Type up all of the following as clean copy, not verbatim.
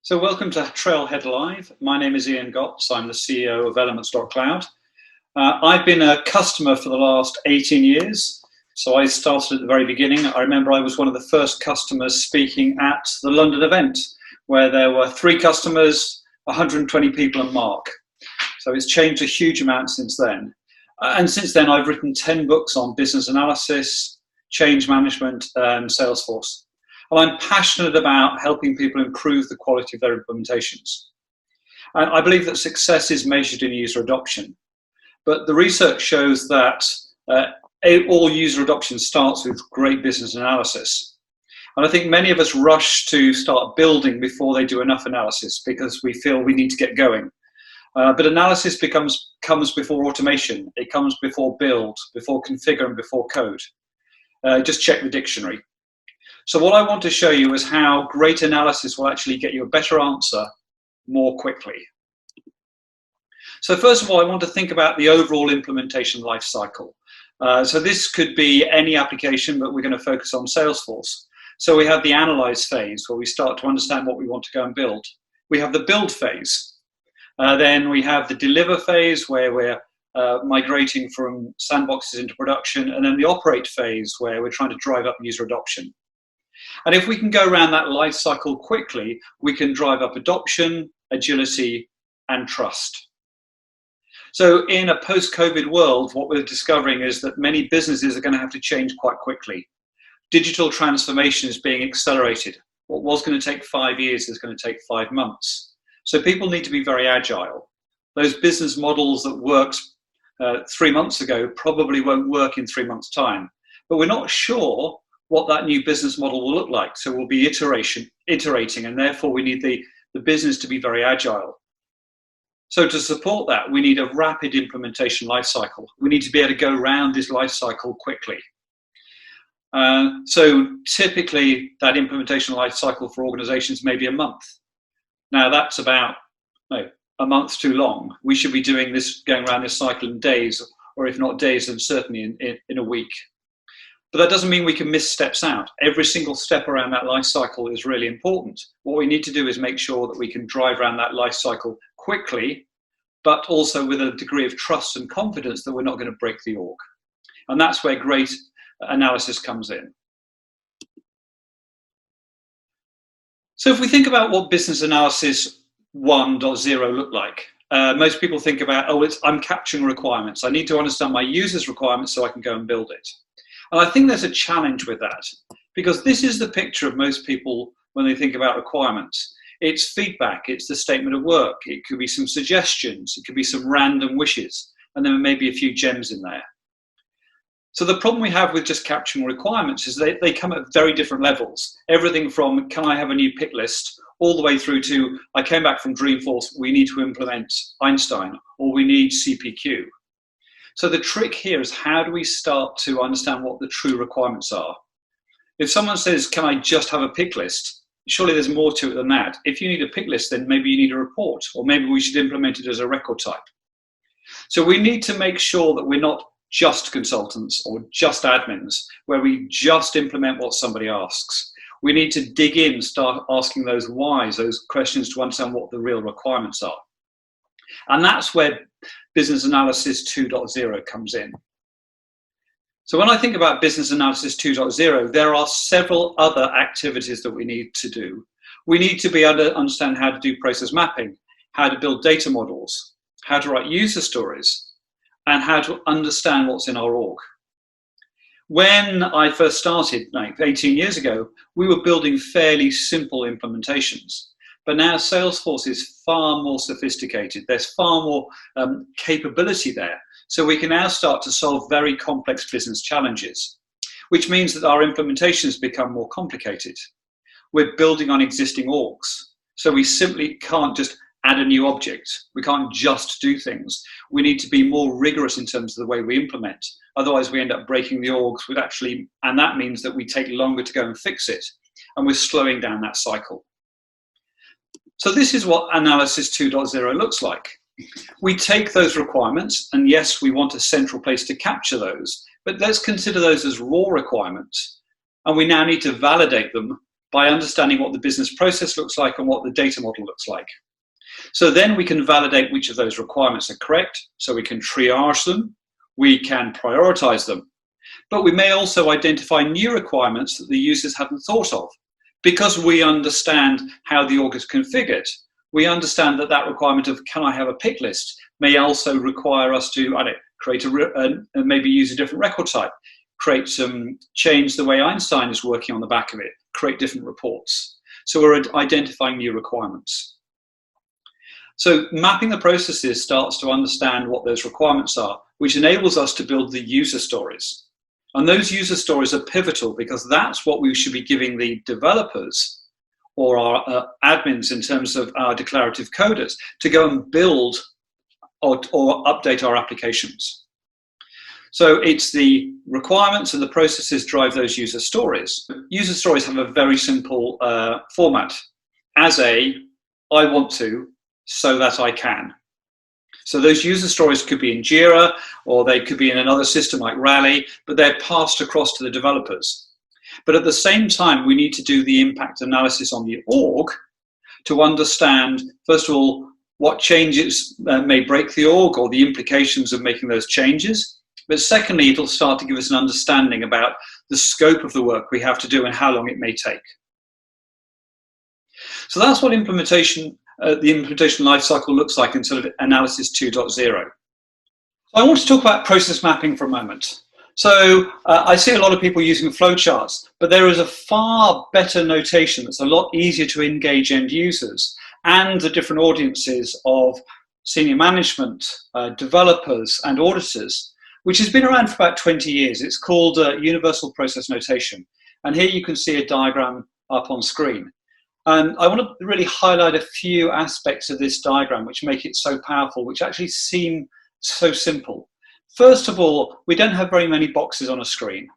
So welcome to Trailhead Live. My name is Ian Gotts. I'm the CEO of Elements.cloud. I've been a customer for the last 18 years. So I started at the very beginning. I remember I was one of the first customers speaking at the London event, where there were 3 customers, 120 people and Mark. So it's changed a huge amount since then. And since then, I've written 10 books on business analysis, change management, and Salesforce. And I'm passionate about helping people improve the quality of their implementations. And I believe that success is measured in user adoption. But the research shows that all user adoption starts with great business analysis. And I think many of us rush to start building before they do enough analysis because we feel we need to get going. But analysis comes before automation. It comes before build, before configure, and before code. Just check the dictionary. So what I want to show you is how great analysis will actually get you a better answer more quickly. So first of all, I want to think about the overall implementation life cycle. So this could be any application, but we're going to focus on Salesforce. So we have the analyze phase, where we start to understand what we want to go and build. We have the build phase. Then we have the deliver phase, where we're migrating from sandboxes into production, and then the operate phase, where we're trying to drive up user adoption. And if we can go around that life cycle quickly, we can drive up adoption, agility, and trust. So in a post-COVID world, what we're discovering is that many businesses are going to have to change quite quickly. Digital transformation is being accelerated. What was going to take 5 years is going to take 5 months. So people need to be very agile. Those business models that worked 3 months ago probably won't work in 3 months' time. But we're not sure what that new business model will look like. So we'll be iterating, and therefore we need the business to be very agile. So to support that, we need a rapid implementation lifecycle. We need to be able to go around this lifecycle quickly. So typically that implementation lifecycle for organizations may be a month. Now that's about a month too long. We should be doing this, going around this cycle in days, or if not days, then certainly in a week. But that doesn't mean we can miss steps out. Every single step around that life cycle is really important. What we need to do is make sure that we can drive around that life cycle quickly, but also with a degree of trust and confidence that we're not going to break the org. And that's where great analysis comes in. So if we think about what business analysis 1.0 looked like, most people think about, I'm capturing requirements. I need to understand my users' requirements so I can go and build it. And I think there's a challenge with that, because this is the picture of most people when they think about requirements. It's feedback, it's the statement of work, it could be some suggestions, it could be some random wishes, and then maybe a few gems in there. So the problem we have with just capturing requirements is they come at very different levels. Everything from, can I have a new pick list, all the way through to, I came back from Dreamforce, we need to implement Einstein, or we need CPQ. So the trick here is, how do we start to understand what the true requirements are? If someone says, can I just have a pick list? Surely there's more to it than that. If you need a pick list, then maybe you need a report, or maybe we should implement it as a record type. So we need to make sure that we're not just consultants or just admins, where we just implement what somebody asks. We need to dig in, start asking those whys, those questions, to understand what the real requirements are. And that's where Business Analysis 2.0 comes in. So when I think about Business Analysis 2.0, there are several other activities that we need to do. We need to be able to understand how to do process mapping, how to build data models, how to write user stories, and how to understand what's in our org. When I first started, 18 years ago, we were building fairly simple implementations. But now Salesforce is far more sophisticated. There's far more capability there. So we can now start to solve very complex business challenges, which means that our implementations become more complicated. We're building on existing orgs. So we simply can't just add a new object. We can't just do things. We need to be more rigorous in terms of the way we implement. Otherwise, we end up breaking the orgs and that means that we take longer to go and fix it. And we're slowing down that cycle. So this is what Analysis 2.0 looks like. We take those requirements, and yes, we want a central place to capture those, but let's consider those as raw requirements. And we now need to validate them by understanding what the business process looks like and what the data model looks like. So then we can validate which of those requirements are correct, so we can triage them, we can prioritize them, but we may also identify new requirements that the users hadn't thought of. Because we understand how the org is configured, we understand that that requirement of can I have a pick list may also require us to, I don't know, create maybe use a different record type, create some change the way Einstein is working on the back of it, create different reports. So we're identifying new requirements. So mapping the processes starts to understand what those requirements are, which enables us to build the user stories. And those user stories are pivotal because that's what we should be giving the developers or our admins in terms of our declarative coders to go and build or update our applications. So it's the requirements and the processes drive those user stories. User stories have a very simple format. As I want to, so that I can. So those user stories could be in Jira or they could be in another system like Rally, but they're passed across to the developers. But at the same time, we need to do the impact analysis on the org to understand, first of all, what changes may break the org or the implications of making those changes. But secondly, it'll start to give us an understanding about the scope of the work we have to do and how long it may take. So that's what the implementation lifecycle looks like in sort of analysis 2.0. I want to talk about process mapping for a moment. So I see a lot of people using flowcharts, but there is a far better notation that's a lot easier to engage end users and the different audiences of senior management, developers and auditors, which has been around for about 20 years. It's called Universal Process Notation. And here you can see a diagram up on screen. And I want to really highlight a few aspects of this diagram which make it so powerful, which actually seem so simple. First of all, we don't have very many boxes on a screen.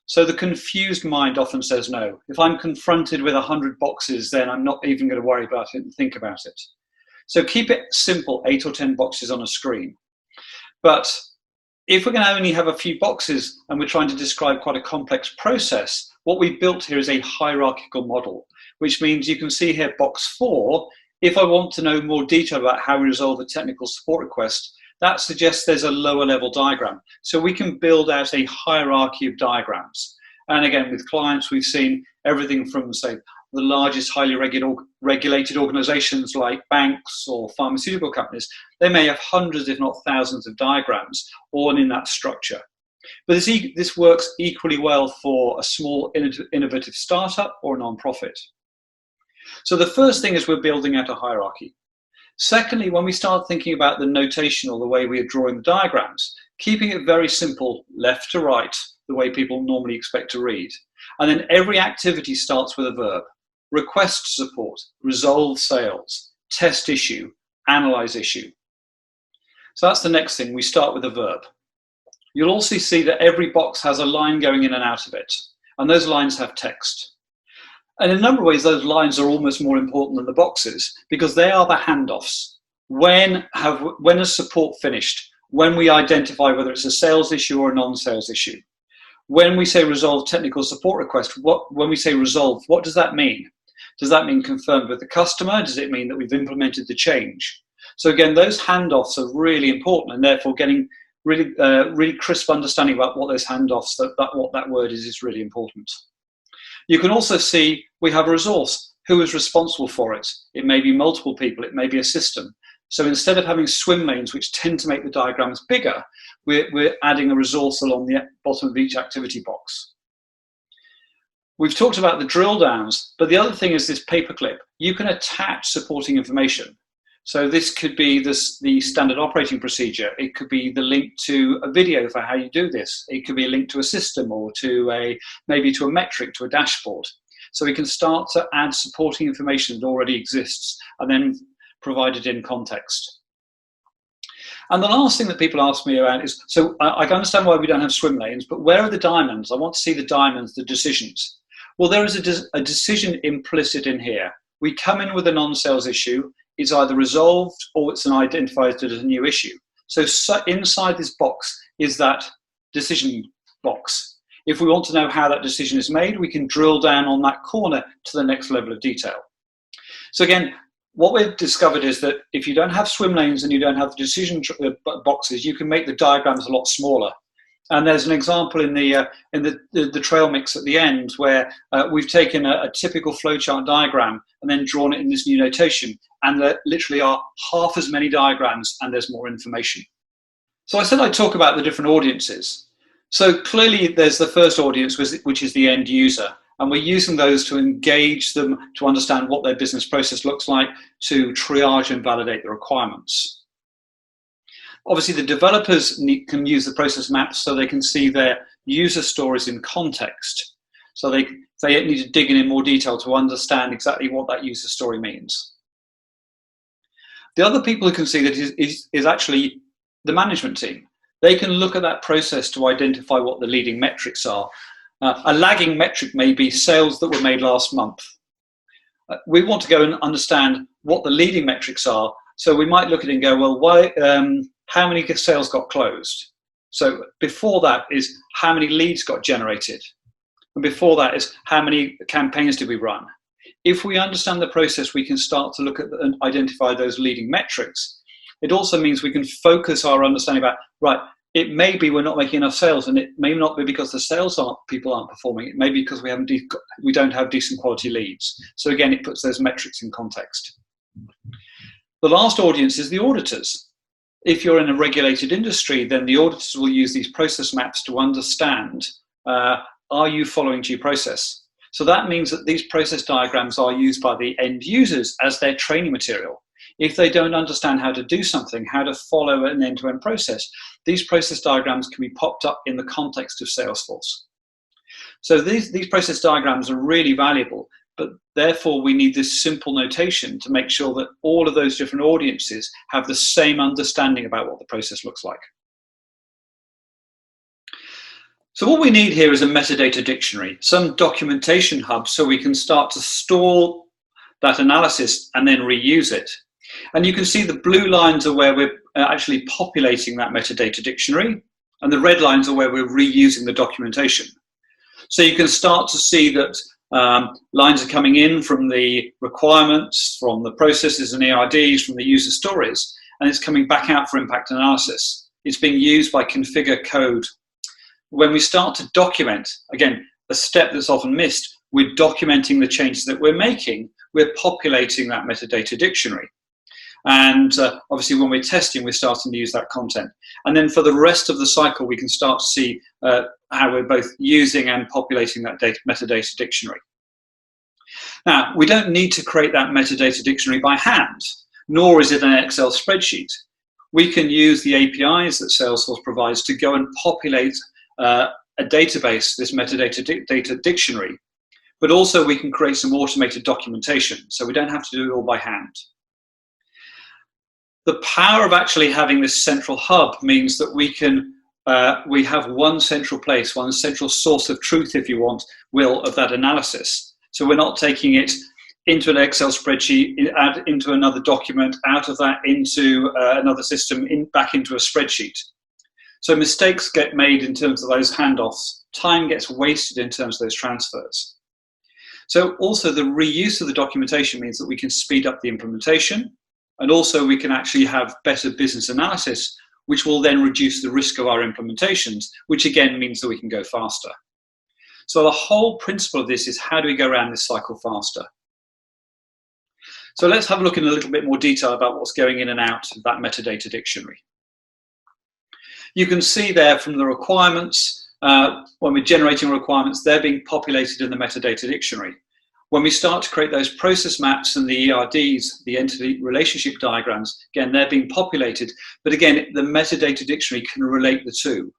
So the confused mind often says no. If I'm confronted with 100 boxes, then I'm not even going to worry about it and think about it. So keep it simple, 8 or 10 boxes on a screen. But if we're going to only have a few boxes and we're trying to describe quite a complex process, what we've built here is a hierarchical model, which means you can see here box 4. If I want to know more detail about how we resolve a technical support request, that suggests there's a lower level diagram. So we can build out a hierarchy of diagrams. And again, with clients, we've seen everything from, say, the largest highly regulated organizations like banks or pharmaceutical companies. They may have hundreds, if not thousands, of diagrams, all in that structure. But this works equally well for a small innovative startup or a non-profit. So the first thing is we're building out a hierarchy. Secondly, when we start thinking about the notation or the way we are drawing the diagrams, keeping it very simple, left to right, the way people normally expect to read. And then every activity starts with a verb. Request support, resolve sales, test issue, analyze issue. So that's the next thing. We start with a verb. You'll also see that every box has a line going in and out of it. And those lines have text. And in a number of ways, those lines are almost more important than the boxes because they are the handoffs. When is support finished? When we identify whether it's a sales issue or a non-sales issue. When we say resolve technical support request, when we say resolve, what does that mean? Does that mean confirmed with the customer? Does it mean that we've implemented the change? So again, those handoffs are really important and therefore getting really crisp understanding about what those handoffs, what that word is really important. You can also see we have a resource. Who is responsible for it? It may be multiple people, it may be a system. So instead of having swim lanes, which tend to make the diagrams bigger, we're adding a resource along the bottom of each activity box. We've talked about the drill downs, but the other thing is this paperclip. You can attach supporting information. So this could be the standard operating procedure. It could be the link to a video for how you do this. It could be a link to a system or to maybe to a metric, to a dashboard. So we can start to add supporting information that already exists and then provide it in context. And the last thing that people ask me about is, so I can understand why we don't have swim lanes, but where are the diamonds? I want to see the diamonds, the decisions. Well, there is a decision implicit in here. We come in with a non-sales issue. It's either resolved or it's identified as a new issue. So inside this box is that decision box. If we want to know how that decision is made, we can drill down on that corner to the next level of detail. So again, what we've discovered is that if you don't have swim lanes and you don't have the decision boxes, you can make the diagrams a lot smaller. And there's an example in the trail mix at the end where we've taken a typical flowchart diagram and then drawn it in this new notation. And there literally are half as many diagrams and there's more information. So I said I'd talk about the different audiences. So clearly there's the first audience, which is the end user. And we're using those to engage them, to understand what their business process looks like, to triage and validate the requirements. Obviously, the developers can use the process maps so they can see their user stories in context. So they need to dig in more detail to understand exactly what that user story means. The other people who can see that is actually the management team. They can look at that process to identify what the leading metrics are. A lagging metric may be sales that were made last month. We want to go and understand what the leading metrics are. So we might look at it and go, well, how many sales got closed? So before that is how many leads got generated? And before that is how many campaigns did we run? If we understand the process, we can start to look at and identify those leading metrics. It also means we can focus our understanding about, right, it may be we're not making enough sales, and it may not be because the people aren't performing. It may be because we don't have decent quality leads. So again, it puts those metrics in context. The last audience is the auditors. If you're in a regulated industry, then the auditors will use these process maps to understand, are you following due process? So that means that these process diagrams are used by the end users as their training material. If they don't understand how to do something, how to follow an end-to-end process, these process diagrams can be popped up in the context of Salesforce. So these process diagrams are really valuable, but therefore we need this simple notation to make sure that all of those different audiences have the same understanding about what the process looks like. So what we need here is a metadata dictionary, some documentation hub so we can start to store that analysis and then reuse it. And you can see the blue lines are where we're actually populating that metadata dictionary, and the red lines are where we're reusing the documentation. So you can start to see that lines are coming in from the requirements, from the processes and ERDs, from the user stories, and it's coming back out for impact analysis. It's being used by configure code. When we start to document, again, a step that's often missed, we're documenting the changes that we're making, we're populating that metadata dictionary. And obviously when we're testing, we're starting to use that content. And then for the rest of the cycle, we can start to see how we're both using and populating that metadata dictionary. Now, we don't need to create that metadata dictionary by hand, nor is it an Excel spreadsheet. We can use the APIs that Salesforce provides to go and populate a database, this metadata data dictionary, but also we can create some automated documentation, so we don't have to do it all by hand. The power of actually having this central hub means that we have one central place, one central source of truth, if you want, of that analysis. So we're not taking it into an Excel spreadsheet, into another document, out of that into another system, back into a spreadsheet. So mistakes get made in terms of those handoffs. Time gets wasted in terms of those transfers. So also the reuse of the documentation means that we can speed up the implementation, and also we can actually have better business analysis, which will then reduce the risk of our implementations, which again means that we can go faster. So the whole principle of this is, how do we go around this cycle faster? So let's have a look in a little bit more detail about what's going in and out of that metadata dictionary. You can see there from the requirements, when we're generating requirements, they're being populated in the metadata dictionary. When we start to create those process maps and the ERDs, the entity relationship diagrams, again, they're being populated. But again, the metadata dictionary can relate the two.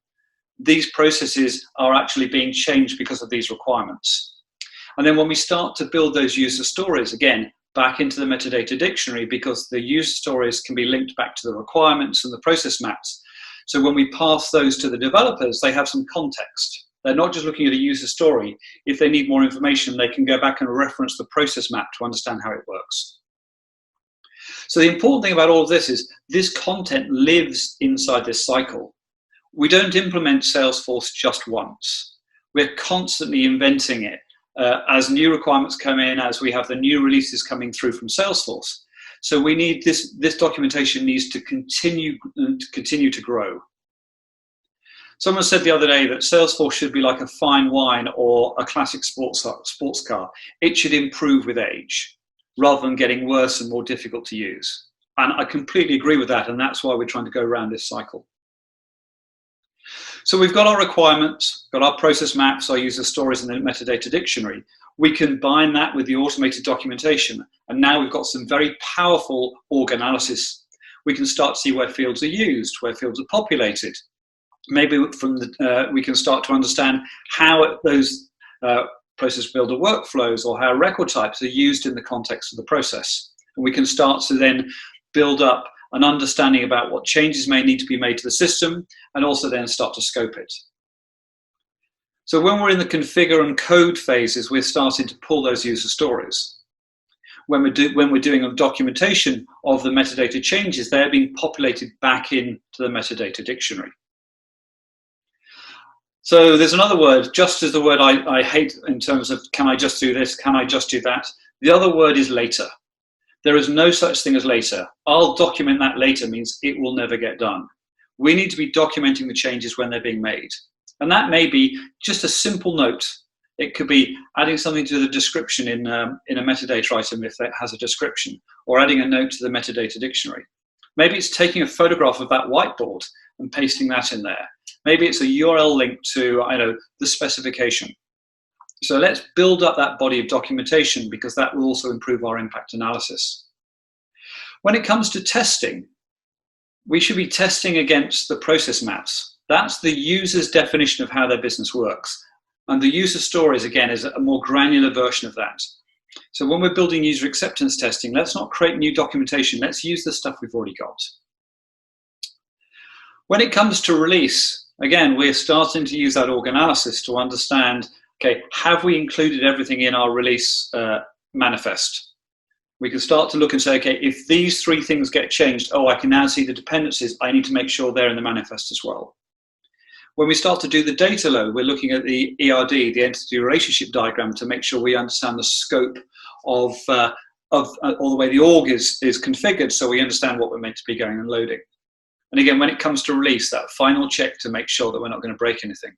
These processes are actually being changed because of these requirements. And then when we start to build those user stories, again, back into the metadata dictionary, because the user stories can be linked back to the requirements and the process maps. So when we pass those to the developers, they have some context. They're not just looking at a user story. If they need more information, they can go back and reference the process map to understand how it works. So the important thing about all of this is this content lives inside this cycle. We don't implement Salesforce just once. We're constantly inventing it. As new requirements come in, as we have the new releases coming through from Salesforce. So we need this documentation needs to continue to grow. Someone said the other day that Salesforce should be like a fine wine or a classic sports car. It should improve with age, rather than getting worse and more difficult to use. And I completely agree with that, and that's why we're trying to go around this cycle. So we've got our requirements, got our process maps, our user stories, and the metadata dictionary. We combine that with the automated documentation, and now we've got some very powerful org analysis. We can start to see where fields are used, where fields are populated. Maybe we can start to understand how those process builder workflows or how record types are used in the context of the process. And we can start to then build up an understanding about what changes may need to be made to the system, and also then start to scope it. So when we're in the configure and code phases, we're starting to pull those user stories. When we're doing a documentation of the metadata changes, they're being populated back into the metadata dictionary. So there's another word, just as the word I hate in terms of can I just do this, can I just do that? The other word is later. There is no such thing as later. I'll document that later means it will never get done. We need to be documenting the changes when they're being made. And that may be just a simple note. It could be adding something to the description in a metadata item if it has a description, or adding a note to the metadata dictionary. Maybe it's taking a photograph of that whiteboard and pasting that in there. Maybe it's a URL link to, the specification. So let's build up that body of documentation, because that will also improve our impact analysis. When it comes to testing, we should be testing against the process maps. That's the user's definition of how their business works. And the user stories, again, is a more granular version of that. So when we're building user acceptance testing, let's not create new documentation. Let's use the stuff we've already got. When it comes to release, again, we're starting to use that org analysis to understand, okay, have we included everything in our release manifest? We can start to look and say, okay, if these 3 things get changed, I can now see the dependencies. I need to make sure they're in the manifest as well. When we start to do the data load, we're looking at the ERD, the entity relationship diagram, to make sure we understand the scope of all the way the org is configured, so we understand what we're meant to be going and loading. And again, when it comes to release, that final check to make sure that we're not going to break anything.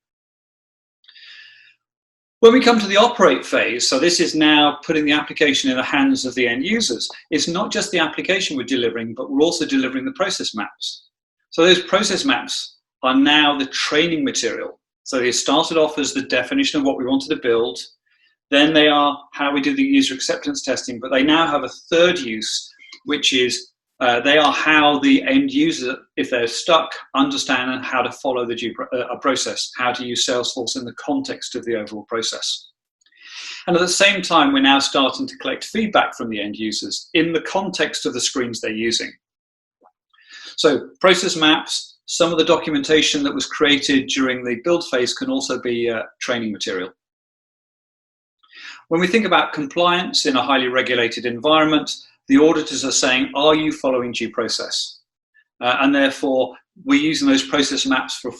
When we come to the operate phase, so this is now putting the application in the hands of the end users. It's not just the application we're delivering, but we're also delivering the process maps. So those process maps are now the training material. So they started off as the definition of what we wanted to build. Then they are how we do the user acceptance testing, but they now have a third use, which is they are how the end user, if they're stuck, understand how to follow the process, how to use Salesforce in the context of the overall process. And at the same time, we're now starting to collect feedback from the end users in the context of the screens they're using. So process maps, some of the documentation that was created during the build phase can also be training material. When we think about compliance in a highly regulated environment, the auditors are saying, are you following due process? And therefore, we're using those process maps for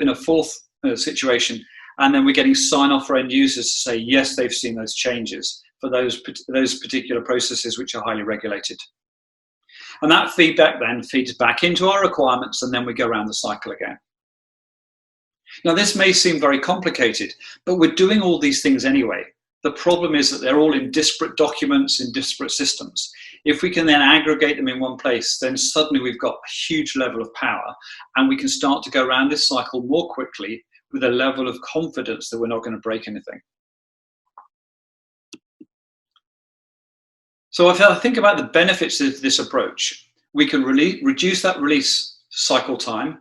in a fourth situation, and then we're getting sign-off for end users to say, yes, they've seen those changes for those particular processes which are highly regulated. And that feedback then feeds back into our requirements, and then we go around the cycle again. Now, this may seem very complicated, but we're doing all these things anyway. The problem is that they're all in disparate documents, in disparate systems. If we can then aggregate them in one place, then suddenly we've got a huge level of power, and we can start to go around this cycle more quickly with a level of confidence that we're not going to break anything. So if I think about the benefits of this approach, we can reduce that release cycle time,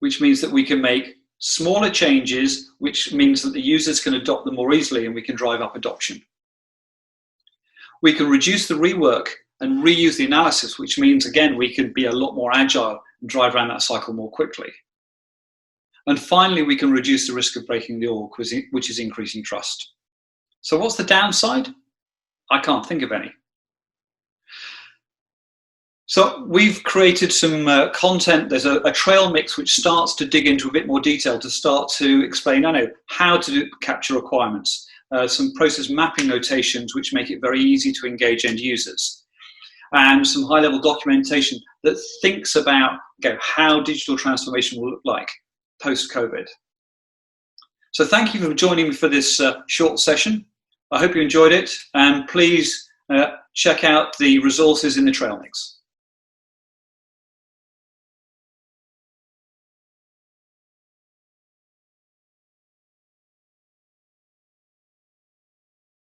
which means that we can make smaller changes, which means that the users can adopt them more easily, and we can drive up adoption. We can reduce the rework and reuse the analysis, which means, again, we can be a lot more agile and drive around that cycle more quickly. And finally, we can reduce the risk of breaking the org, which is increasing trust. So what's the downside? I can't think of any. So we've created some content. There's a trail mix which starts to dig into a bit more detail to start to explain, how to capture requirements, some process mapping notations which make it very easy to engage end users, and some high-level documentation that thinks about how digital transformation will look like post-COVID. So thank you for joining me for this short session. I hope you enjoyed it, and please check out the resources in the trail mix.